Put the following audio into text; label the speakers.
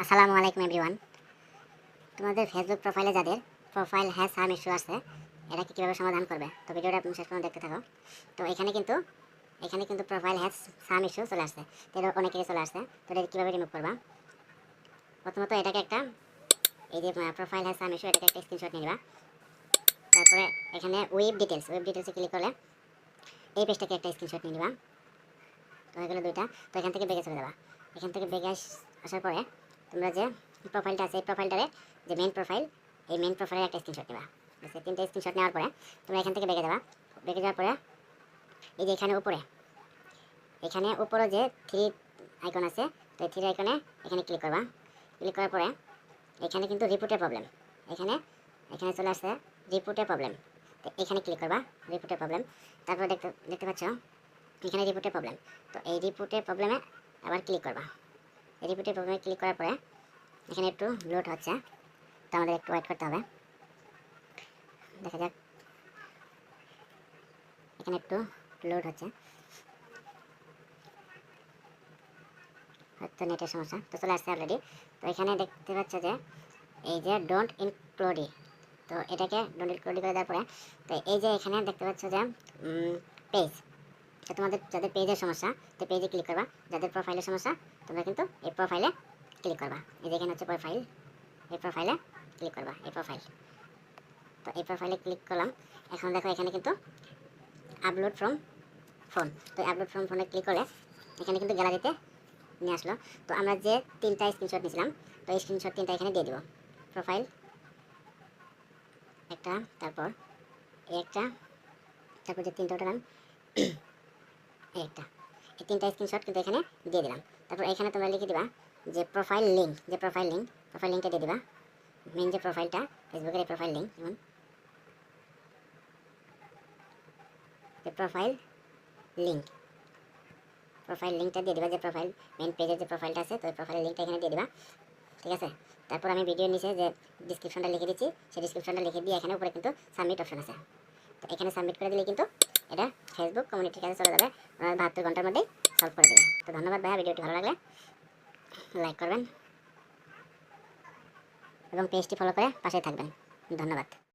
Speaker 1: আসসালামু আলাইকুম এভরিওয়ান। তোমাদের ফেসবুক প্রোফাইলে যাদের প্রোফাইল হ্যাজ সাম ইস্যু আছে, এরা কীভাবে সমাধান করবে? তো ভিডিওটা আপনি শেষ পর্যন্ত দেখতে থাকো। তো এখানে কিন্তু প্রোফাইল হ্যাজ সাম ইস্যু চলে আসছে, তো এটা অনেকেরই চলে আসছে। তো এটা কীভাবে রিমুভ করবা? প্রথমত এটাকে একটা, এই যে প্রোফাইল হ্যাজ সাম ইস্যু, এটাকে একটা স্ক্রিনশট নিয়ে নিবা। তারপরে এখানে ওয়েব ডিটেলসে ক্লিক করলে এই পেজটাকে একটা স্ক্রিনশট নিয়ে নিবা। তো এগুলো দুইটা। তো এখান থেকে বেগে চলে যাবা। এখান থেকে বেগে আসার পরে তোমরা যে প্রোফাইলটা আছে, এই প্রোফাইলটারে যে মেন প্রোফাইল, এই মেন প্রোফাইলের একটা স্ক্রিনশট নেবা। তিনটে স্ক্রিনশট নেওয়ার পরে তোমরা এখান থেকে বেগে যাবা। বেগে যাওয়ার পরে এই যে এখানে উপরে যে থ্রি আইকন আছে, তো এই থ্রি আইকনে এখানে ক্লিক করবা। ক্লিক করার পরে এখানে কিন্তু রিপোর্টের প্রবলেম, এখানে চলে আসছে রিপোর্টের প্রবলেম। তো এখানে ক্লিক করবা, রিপোর্টের প্রবলেম। তারপর দেখতে পাচ্ছ এখানে রিপোর্টের প্রবলেম। তো এই রিপোর্টের প্রবলেমে আবার ক্লিক করবা। এই রিপোর্টের প্রবলেমে ক্লিক করার পরে এখানে একটু লোড হচ্ছে, তো আমাদের একটু ওয়েট করতে হবে। দেখা যাক, এখানে একটু লোড হচ্ছে, হয়তো নেটের সমস্যা। তো চলে আসছে অলরেডি। তো এখানে দেখতে পাচ্ছ যে এই যে ডোন্ট ইনক্লুড, তো এটাকে ডোন্ট ইনক্লুড করে দেওয়ার পরে তো এই যে এখানে দেখতে পাচ্ছ যে পেজ, তো তোমাদের যাদের পেজের সমস্যা, তো পেজে ক্লিক করবা। যাদের প্রোফাইলের সমস্যা, তোমরা কিন্তু এই প্রোফাইলে ক্লিক করবা। এই যে এখানে হচ্ছে প্রোফাইল, এই প্রোফাইলে ক্লিক করবা, এই প্রোফাইল। তো এই প্রোফাইলে ক্লিক করলাম। এখন দেখো এখানে কিন্তু আপলোড ফ্রম ফোন, তো আপলোড ফ্রম ফোনে ক্লিক করলে এখানে কিন্তু গ্যালারিতে নিয়ে আসলো। তো আমরা যে তিনটা স্ক্রিনশট নিয়েছিলাম, তো এই স্ক্রিনশট তিনটা এখানে দিয়ে দিব। প্রোফাইল একটা, তারপর একটা, তারপর যে তিনটা উঠালাম একটা, এই তিনটা স্ক্রিনশট কিন্তু এখানে দিয়ে দিলাম। তারপর এখানে তোমরা লিখে দিবা যে প্রোফাইল লিঙ্কটা দিয়ে দিবা। মেন যে প্রোফাইলটা, ফেসবুকের এই প্রোফাইল লিঙ্ক, যেমন প্রোফাইল লিঙ্কটা দিয়ে দিবা। যে প্রোফাইল মেন পেজের যে প্রোফাইলটা আছে, তো এই প্রোফাইল লিঙ্কটা এখানে দিয়ে দিবা। ঠিক আছে। তারপর আমি ভিডিওর নিচে যে ডিসক্রিপশনটা লিখে দিচ্ছি, সেই ডিসক্রিপশনটা লিখে দিয়ে এখানে উপরে কিন্তু সাবমিট অপশন আছে, তো এখানে সাবমিট করে দিলে কিন্তু এটা ফেসবুক কমিউনিটির কাছে চলে যাবে, 72 ঘন্টার মধ্যেই সলভ করে দেবে। তো ধন্যবাদ ভাইয়া, ভিডিওটি ভালো লাগলে লাইক করবেন এবং পেজটি ফলো করে পাশে থাকবেন। ধন্যবাদ।